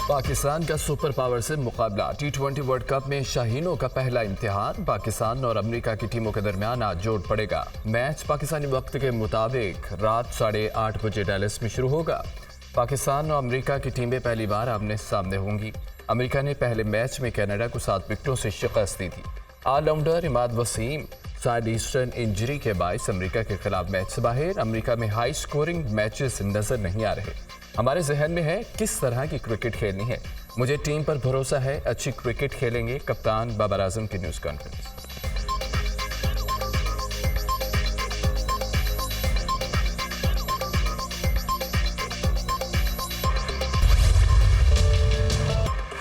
पाकिस्तान का super power से मुकाबला। T20 वर्ल्ड कप में शाहीनों का पहला इम्तिहान। पाकिस्तान और अमेरिका की टीमों के दरमियान आज जोड़ पड़ेगा। मैच पाकिस्तानी वक्त के मुताबिक रात 8:30 बजे डैलस में शुरू होगा। पाकिस्तान और अमेरिका की टीमें पहली बार आमने सामने होंगी। अमेरिका ने पहले मैच में कनाडा को 7 विकेटों से शिकस्त दी थी। Allrounder Imad Wasim side strain injury के बायस अमेरिका के खिलाफ मैच से बाहर। अमेरिका में हाई स्कोरिंग मैचेस नजर नहीं आ रहे। हमारे जहन में है किस तरह की क्रिकेट खेलनी है। मुझे टीम पर भरोसा है, अच्छी क्रिकेट खेलेंगे। कप्तान बाबर आजम की न्यूज़ कॉन्फ्रेंस।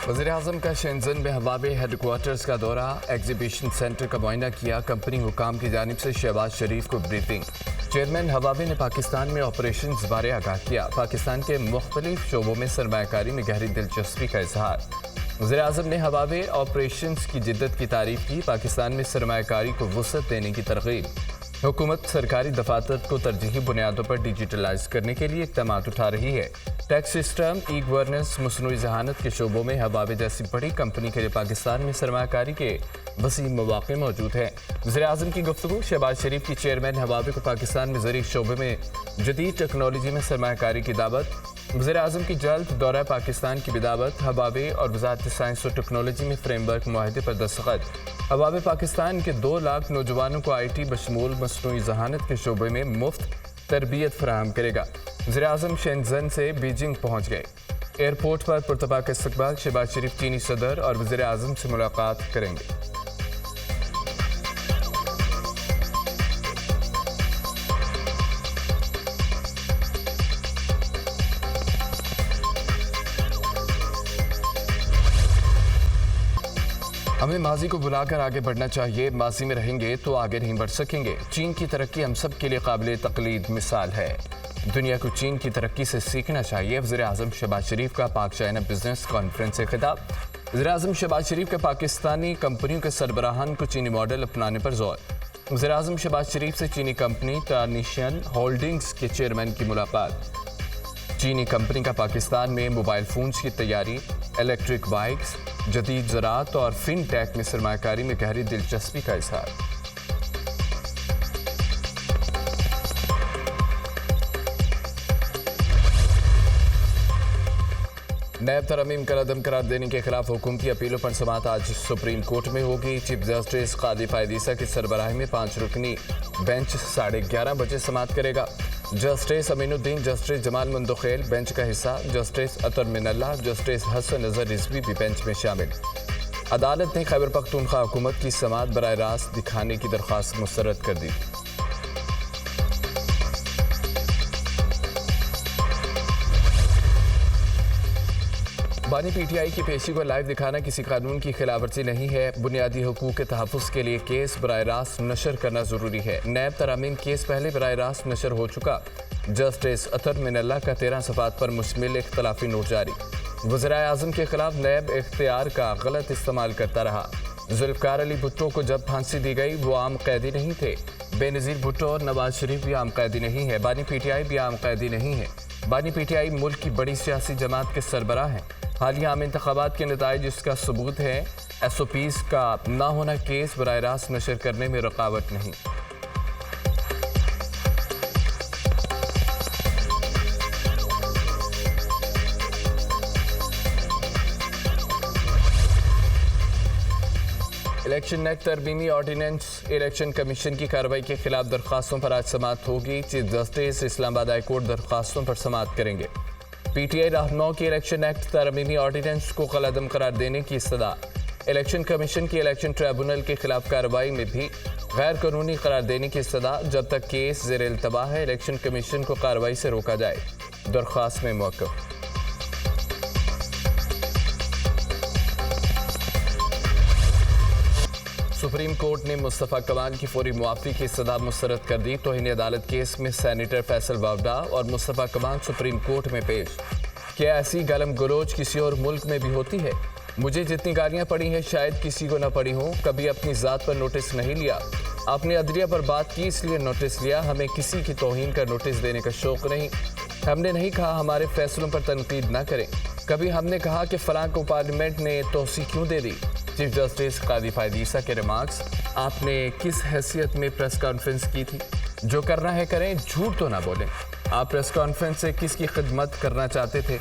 वज़ीर-ए-आज़म का शेंज़न में हवावे हेडक्वार्टर्स का दौरा। एग्जीबिशन सेंटर का मुआयना किया। कंपनी हुकाम की जानिब से शहबाज शरीफ को ब्रीफिंग। चेयरमैन हवावे ने पाकिस्तान में ऑपरेशन बारे आगाह किया। पाकिस्तान के मुख्तलिफ शोबों में सरमायाकारी में गहरी दिलचस्पी का इजहार। वज़ीर-ए-आज़म ने हवावे ऑपरेशन की जिद्दत की तारीफ की। पाकिस्तान में सरमायाकारी को वुसअत देने की तरगीब। हुकूमत सरकारी दफातर को तरजीही बुनियादों पर डिजिटलाइज करने के लिए इक़दाम उठा रही है। टैक्स सिस्टम, ई गवर्नेंस, मसनूई जहानत के शोबों में हवावे जैसी बड़ी कंपनी के लिए पाकिस्तान में सरमायाकारी के वसीम मौक़े मौजूद हैं। वज़ीर-ए-आज़म की गुफ्तगू। शहबाज शरीफ की चेयरमैन हवावे को पाकिस्तान में ज़रूरी शोबे में जदीद टेक्नोलॉजी में सरमायाकारी की दावत। वज़ीर-ए-आज़म की जल्द दौरा पाकिस्तान की बिदावत। हवावे और वज़ारत साइंस और टेक्नोलॉजी में फ्रेमवर्क मुआहदे पर दस्तखत। हवावे पाकिस्तान के 2 लाख नौजवानों को IT बशमूल मसनूई जहानत के शोबे में मुफ्त तरबियत फराहम करेगा। वज़ीर-ए-आज़म शेंज़न से बीजिंग पहुँच गए। एयरपोर्ट पर पुरतबाक इस्तकबाल। शहबाज शरीफ चीनी सदर और वज़ीर-ए-आज़म से मुलाकात करेंगे। हमें माजी को बुलाकर आगे बढ़ना चाहिए। माजी में रहेंगे तो आगे नहीं बढ़ सकेंगे। चीन की तरक्की हम सब के लिए काबिल तकलीद मिसाल है। दुनिया को चीन की तरक्की से सीखना चाहिए। वज़ीर-ए-आज़म शहबाज शरीफ का पाक चाइना बिजनेस कॉन्फ्रेंस से खिताब। वज़ीर-ए-आज़म शहबाज शरीफ का पाकिस्तानी कंपनियों के सरबराहान को चीनी मॉडल अपनाने पर जोर। वज़ीर-ए-आज़म शहबाज शरीफ से चीनी कंपनी टानिशियन होल्डिंग्स के चेयरमैन की मुलाकात। चीनी कंपनी का पाकिस्तान में मोबाइल फोन्स की तैयारी, इलेक्ट्रिक बाइक्स, जदीद ज़राअत और फिनटेक में सरमायाकारी में गहरी दिलचस्पी का इजहार। नैब तरमीम का अदम करार देने के खिलाफ हुकूमती अपीलों पर समाअत आज सुप्रीम कोर्ट में होगी। चीफ जस्टिस कादी फायदीसा की सरबराही में 5 रुकनी बेंच 11:30 बजे समाअत करेगा। Justice Aminuddin, justice Jamal Mandokhail bench का हिस्सा। जस्टिस अतर मिनल्ला, जस्टिस हसन नजर रिजवी भी बेंच में शामिल। अदालत ने खैबर पख्तूनख्वा हुकूमत की समाअत बराह रास्त दिखाने की दरख्वास्त मुस्तरद कर दी। बानी PTI की पेशी को लाइव दिखाना किसी कानून की खिलाफवर्जी नहीं है। बुनियादी हुकूक के तहफ़्फ़ुज़ के लिए केस बराह रास्त नशर करना ज़रूरी है। नैब तरामीम केस पहले बराह रास्त नशर हो चुका। जस्टिस अतर मिनल्ला का 13 सफ़ात पर मुश्तमिल इख्तलाफी नोट जारी। वज़ीर-ए-आज़म के खिलाफ नैब इख्तियार का गलत इस्तेमाल करता रहा। जुल्फ़िकार अली भुट्टो को जब फांसी दी गई वो आम कैदी नहीं थे। बेनज़ीर भुट्टो और नवाज शरीफ भी आम कैदी नहीं है। बानी PTI भी आम कैदी नहीं है। बानी PTI मुल्क की बड़ी सियासी जमात के सरबराह हैं। हालिया आम इंतखाबात के नताइज इसका सबूत है। SOPs का ना होना केस बराह रास्त नशर करने में रुकावट नहीं। इलेक्शन एक्ट तरमीमी ऑर्डिनेंस। इलेक्शन कमीशन की कार्रवाई के खिलाफ दरख्वास्तों पर आज समाअत होगी। Chief justice Islamabad high court दरख्वास्तों पर समाअत करेंगे। PTI रहनुमाओं की इलेक्शन एक्ट तरमीमी ऑर्डिनेंस को कलअदम करार देने की इस्तदा। इलेक्शन कमीशन की इलेक्शन ट्रिब्यूनल के खिलाफ कार्रवाई में भी गैर कानूनी करार देने की इस्तदा। जब तक केस ज़ेर इल्तवा है इलेक्शन कमीशन को कार्रवाई से रोका जाए। दरख्वास्त में मौक़िफ़। सुप्रीम कोर्ट ने मुस्तफ़ा कमाल की फौरी मुआफ़ी की सदा मुस्तरद कर दी। तौहीन अदालत केस में सेनेटर फैसल वावडा और मुस्तफ़ा कमाल सुप्रीम कोर्ट में पेश। क्या ऐसी गालम गलोच किसी और मुल्क में भी होती है? मुझे जितनी गालियाँ पड़ी हैं शायद किसी को न पड़ी हो। कभी अपनी ज़ात पर नोटिस नहीं लिया। आपने अदलिया पर बात की इसलिए नोटिस लिया। हमें किसी की तौहीन का नोटिस देने का शौक़ नहीं। हमने नहीं कहा हमारे फैसलों पर तनकीद न करें। कभी हमने कहा कि फलां को पार्लियामेंट ने तोसी क्यों दे दी? चीफ जस्टिस कादी फायदीसा के रिमार्क्स, आपने किस हैसियत में प्रेस कॉन्फ्रेंस की थी? जो करना है करें, झूठ तो ना बोलें। आप प्रेस कॉन्फ्रेंस से किसकी खिदमत करना चाहते थे?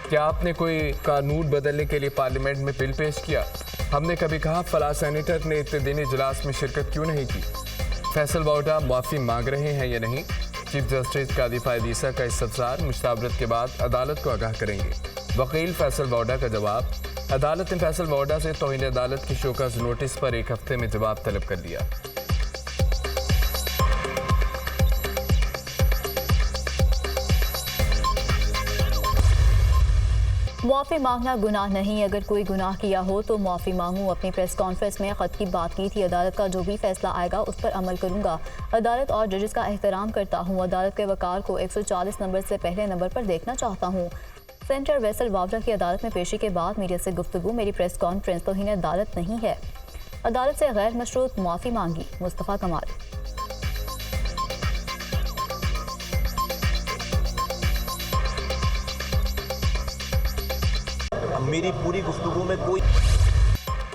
क्या आपने कोई कानून बदलने के लिए पार्लियामेंट में बिल पेश किया? हमने कभी कहा फला सेनेटर ने इतने दिन इजलास में शिरकत क्यों नहीं की? फैसल वाउडा माफ़ी मांग रहे हैं या नहीं? चीफ जस्टिस कादी फायदीसा का इस्तफसार, मुशावरत के बाद अदालत को आगाह करेंगे। वकील फैसल वाउडा का जवाब, अदालत ने फैसल वाउडा से तौहीन अदालत की शोकस नोटिस पर 1 हफ्ते में जवाब तलब कर लिया। मुआफ़ी मांगना गुनाह नहीं, अगर कोई गुनाह किया हो तो मुआफ़ी मांगूं। अपनी प्रेस कॉन्फ्रेंस में ख़त की बात की थी। अदालत का जो भी फैसला आएगा उस पर अमल करूंगा। अदालत और जजेस का एहतराम करता हूं। अदालत के वकार को 140 नंबर से पहले नंबर पर देखना चाहता हूं। सेनेटर फैसल वावडा की अदालत में पेशी के बाद मीडिया से गुफ्तगू, मेरी प्रेस कॉन्फ्रेंस तौहीन अदालत नहीं है। अदालत से गैर मशरूत मुआफ़ी मांगी। मुस्तफ़ा कमाल। मेरी पूरी गुफ्तगू में कोई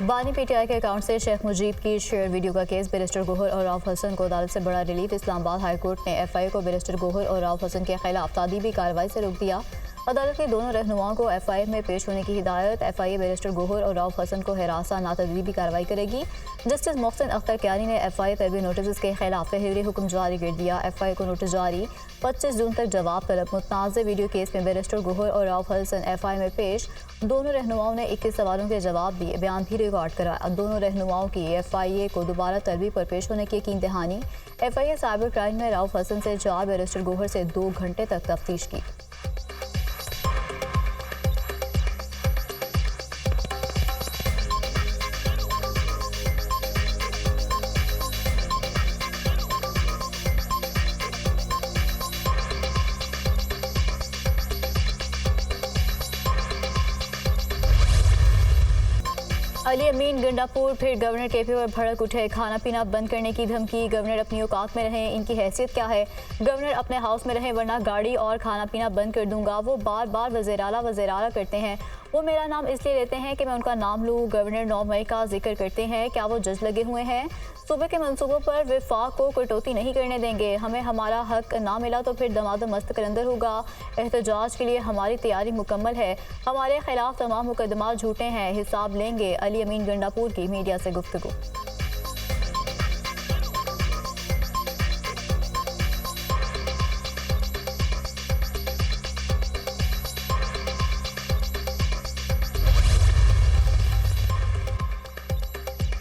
बानी पीटीआई के अकाउंट से शेख मुजीब की शेयर वीडियो का केस, बैरिस्टर गोहर और राव हसन को अदालत से बड़ा रिलीफ। इस्लामाबाद हाई कोर्ट ने एफआईए को बैरिस्टर गोहर और राव हसन के खिलाफ तादीबी कार्रवाई से रोक दिया। अदालत के दोनों रहनुमाओं को एफआईए में पेश होने की हिदायत। एफआईए बैरिस्टर गोहर और राव हसन को हिरासा ना तदरीबी कार्रवाई करेगी। जस्टिस मोहसिन अख्तर क्यानी ने एफआईए तलबी नोटिस के खिलाफ तहरीरी हुक्म जारी कर दिया। एफआईए को नोटिस जारी, 25 जून तक जवाब तलब। मुतनाज़ वीडियो केस में बैरिस्टर गोहर और राव हसन एफआईए में पेश। दोनों रहनुमाओं ने 21 सवालों के जवाब दिए, बयान भी रिकॉर्ड कराया। दोनों रहनुमाओं की एफआईए को दोबारा तलबी पर पेश होने की यकीन दहानी। एफआईए साइबर क्राइम ने राव हसन से 4, बैरिस्टर गोहर से 2 घंटे तक तफ्तीश की। अली अमीन गंडापुर फिर गवर्नर केपी पर भड़क उठे। खाना पीना बंद करने की धमकी। गवर्नर अपनी औकात में रहें, इनकी हैसियत क्या है? गवर्नर अपने हाउस में रहें वरना गाड़ी और खाना पीना बंद कर दूंगा। वो बार बार वज़ीर-आला करते हैं। वो मेरा नाम इसलिए लेते हैं कि मैं उनका नाम लूँ। गवर्नर 9 मई का जिक्र करते हैं, क्या वो जज लगे हुए हैं? सूबे के मंसूबों पर विफाक को कटौती नहीं करने देंगे। हमें हमारा हक ना मिला तो फिर दमादम मस्त करंदर होगा। एहतजाज के लिए हमारी तैयारी मुकम्मल है। हमारे खिलाफ तमाम मुकदमात झूठे हैं, हिसाब लेंगे। अली अमीन गंडापुर की मीडिया से गुफ्तगू।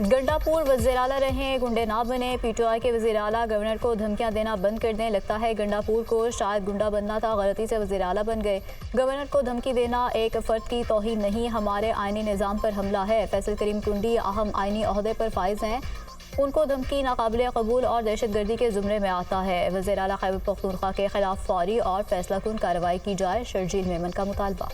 गंडापुर वज़ीर-आला रहें, गुंडे ना बने। पीटीआई के वज़ीर-आला गवर्नर को धमकियां देना बंद कर दें। लगता है गंडापुर को शायद गुंडा बनना था, गलती से वज़ीर-आला बन गए। गवर्नर को धमकी देना एक फ़र्द की तौहीन नहीं, हमारे आईनी निज़ाम पर हमला है। फैसल करीम कुंडी अहम आईनी ओहदे पर फाइज हैं, उनको धमकी नाकाबिले कबूल और दहशतगर्दी के ज़ुमरे में आता है। वज़ीर-आला खैबर पख्तूनख्वा के खिलाफ फौरी और फैसला कुन कार्रवाई की जाए, शर्जील मेमन का मुतालबा।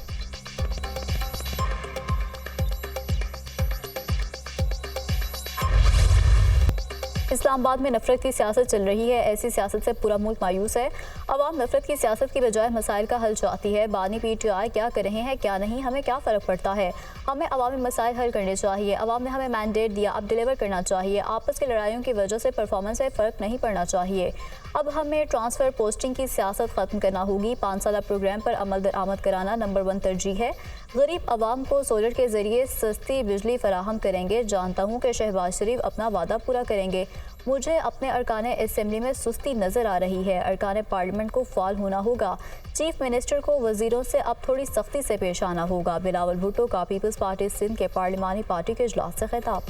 इस्लामाबाद में नफरत की सियासत चल रही है। ऐसी सियासत से पूरा मुल्क मायूस है। अवाम नफरत की सियासत की बजाय मसाइल का हल चाहती है। बानी पीटीआई क्या कर रहे हैं क्या नहीं, हमें क्या फ़र्क पड़ता है? हमें अवामी मसाइल हल करने चाहिए। अवाम ने हमें मैंडेट दिया, अब डिलीवर करना चाहिए। आपस की लड़ाइयों की वजह से परफॉर्मेंस से फ़र्क नहीं पड़ना चाहिए। अब हमें ट्रांसफ़र पोस्टिंग की सियासत ख़त्म करना होगी। 5 साला प्रोग्राम पर अमल दरामद कराना नंबर 1 तरजीह है। गरीब अवाम को सोलर के ज़रिए सस्ती बिजली फराहम करेंगे। जानता हूँ कि शहबाज शरीफ अपना वादा पूरा करेंगे। मुझे अपने अरकाने असम्बली में सुस्ती नज़र आ रही है। अरकाने पार्लियामेंट को फाल होना होगा। चीफ मिनिस्टर को वज़ीरों से अब थोड़ी सख्ती से पेश आना होगा। बिलावल भुट्टो का पीपल्स पार्टी सिंध के पार्लिमानी पार्टी के इजलास से खिताब।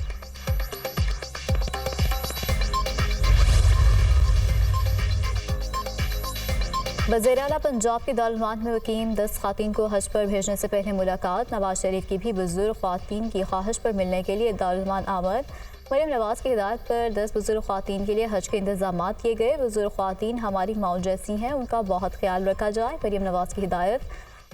वज़ीर-ए-आला पंजाब की दारुल में वकीम 10 ख़ातीन को हज पर भेजने से पहले मुलाकात। नवाज शरीफ की भी बुजुर्ग ख़ातीन की ख्वाहिश पर मिलने के लिए दारुल आमद। मरीम नवाज की हिदायत पर 10 बुजुर्ग ख़ातीन के लिए हज के इंतजाम किए गए। बुजुर्ग ख़ातीन हमारी माओ जैसी हैं, उनका बहुत ख्याल रखा जाए। मरीम नवाज की हिदायत,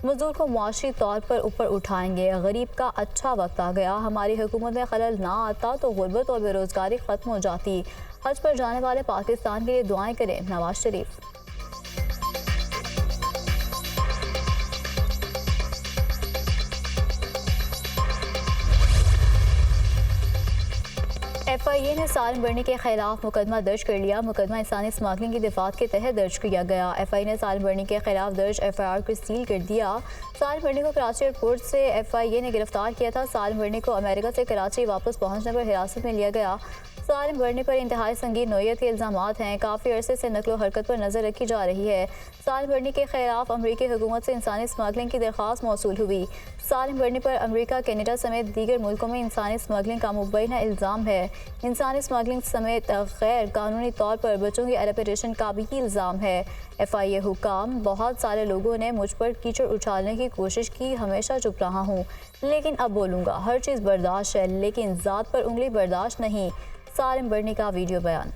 मजदूर को मुआशी तौर पर ऊपर उठाएंगे। गरीब का अच्छा वक्त आ गया, हमारी हुकूमत में खलल ना आता तो गुर्बत और बेरोज़गारी ख़त्म हो जाती। हज पर जाने वाले पाकिस्तान के लिए दुआएं करें, नवाज शरीफ। FIA ने सालिम बर्नी के खिलाफ मुकदमा दर्ज कर लिया। मुकदमा इंसानी स्मगलिंग की दफात के तहत दर्ज किया गया। FIA ने सालिम बर्नी के खिलाफ दर्ज FIR को सील कर दिया। सालिम बर्नी को कराची एयरपोर्ट से FIA ने गिरफ्तार किया था। सालिम बर्नी को अमेरिका से कराची वापस पहुंचने पर हिरासत में लिया गया। सालिम बर्नी पर इंतहाई संगीन नौयत के इल्ज़ामात हैं। काफ़ी अरसे से नकलो हरकत पर नज़र रखी जा रही है। सालिम बर्नी के खिलाफ अमरीकी हुकूमत से इंसानी स्मगलिंग की दरख्वास्त मौसूल हुई। सालिम बर्नी पर अमरीका, कनाडा समेत दीगर मुल्कों में इंसानी स्मगलिंग का मुबैना इल्ज़ाम है। इंसानी स्मगलिंग समेत गैर कानूनी तौर पर बच्चों की अडल्ट्रेशन का भी इल्ज़ाम है। FIA हुकाम, बहुत सारे लोगों ने मुझ पर कीचड़ उछालने की कोशिश की, हमेशा चुप रहा हूँ, लेकिन अब बोलूँगा। हर चीज़ बर्दाश्त है, लेकिन ज़ात पर उंगली बर्दाश्त नहीं। सालिम बर्नी का वीडियो बयान।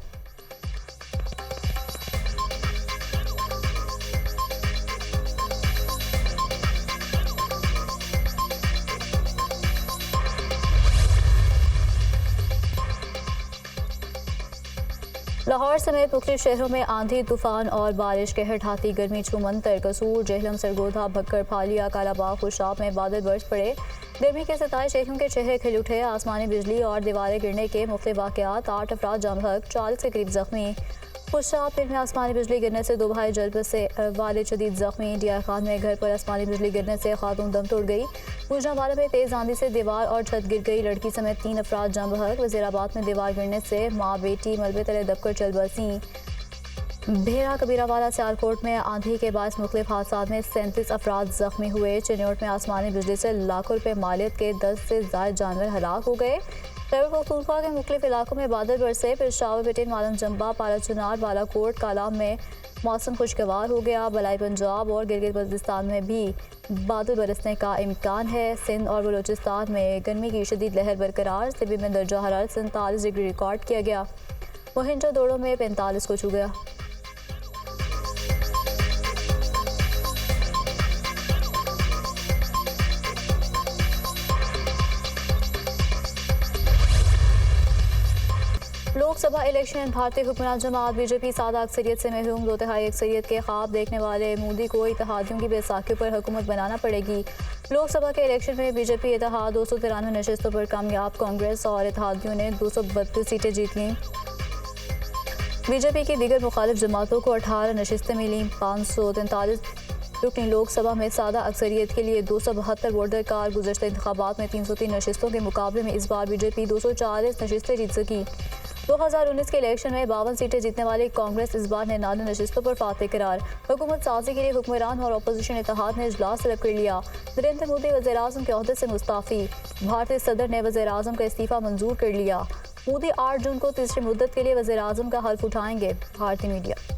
लाहौर समेत मुख्तलिफ शहरों में आंधी, तूफान और बारिश कहर ढाती गर्मी छूमंतर। कसूर, जेहलम, सरगोधा, भक्कर, फालिया, कालाबाग, खुशाब में बादल बरस पड़े। गर्मी के सताए शहरों के चेहरे खिल उठे। आसमानी बिजली और दीवारें गिरने के मुख्तलिफ वाक़यात। 8 अफराद जाम बहक, 40 के करीब जख्मी। खुशाब में आसमानी बिजली गिरने से 2 भाई जल बसे, वालिद शदीद जख्मी। DI खान में घर पर आसमानी बिजली गिरने से खातून दम तोड़ गई। गुजरांवाला में तेज आंधी से दीवार और छत गिर गई, लड़की समेत 3 अफराद जाम बहक। वज़ीराबाद में दीवार गिरने से माँ बेटी मलबे तले दबकर चल बसी। भेड़ा कबीरावाला सियालकोट में आंधी के बायस मुख्तलिफ हादसात में 37 अफराद जख्मी हुए। चिन्नौट में आसमानी बिजली से लाखों रुपए मालियत के 10 से ज़ायद जानवर हलाक हो गए। खैबर पख्तूनख्वा के मुख्तलिफ इलाकों में बादल बरसे। पेशावर, बिटिन, मालम जंबा, पाला चुनार, बालाकोट, कालाम में मौसम खुशगवार हो गया। बलाई पंजाब और गिलगित बल्तिस्तान में भी बादल बरसने का इम्कान है। सिंध और बलूचिस्तान में गर्मी की शदीद लहर बरकरार। सिबी में दर्जा हरारत 47 डिग्री रिकॉर्ड किया गया। मोहिंजोदड़ो में 45 को छू गया। लोकसभा इलेक्शन, भारतीय हुक्मरान जमात BJP सादा अक्सरियत से महरूम। 2/3 अक्सरियत के ख्वाब देखने वाले मोदी को इत्तेहादियों की बैसाखियों पर हुकूमत बनाना पड़ेगी। लोकसभा के इलेक्शन में BJP इत्तेहाद 293 नशस्तों पर कामयाब। कांग्रेस और इत्तेहादियों ने 232 सीटें जीत लीं। BJP की दीगर मुखालिफ जमातों को 18 नशस्तें मिलीं। 543 रुकनी लोकसभा में सादा अक्सरियत के लिए 272 वोट दरकार। गुज़श्ता इंतखाबात में 303 नशस्तों के मुकाबले में इस बार BJP 240 नशस्तें जीत सकी। 2019 के इलेक्शन में 52 सीटें जीतने वाली कांग्रेस इस बार 99 नशस्तों पर फातेह करार। हुकूमत साजी के लिए हुक्मरान और अपोजिशन इत्तेहाद ने इजलास तलब कर लिया। नरेंद्र मोदी वज़ीर-ए-आज़म के ओहदे से मुस्ताफ़ी। भारतीय सदर ने वज़ीर-ए-आज़म का इस्तीफ़ा मंजूर कर लिया। मोदी 8 जून को तीसरी मुद्दत के लिए वज़ीर-ए-आज़म का हल्फ उठाएंगे। भारतीय मीडिया।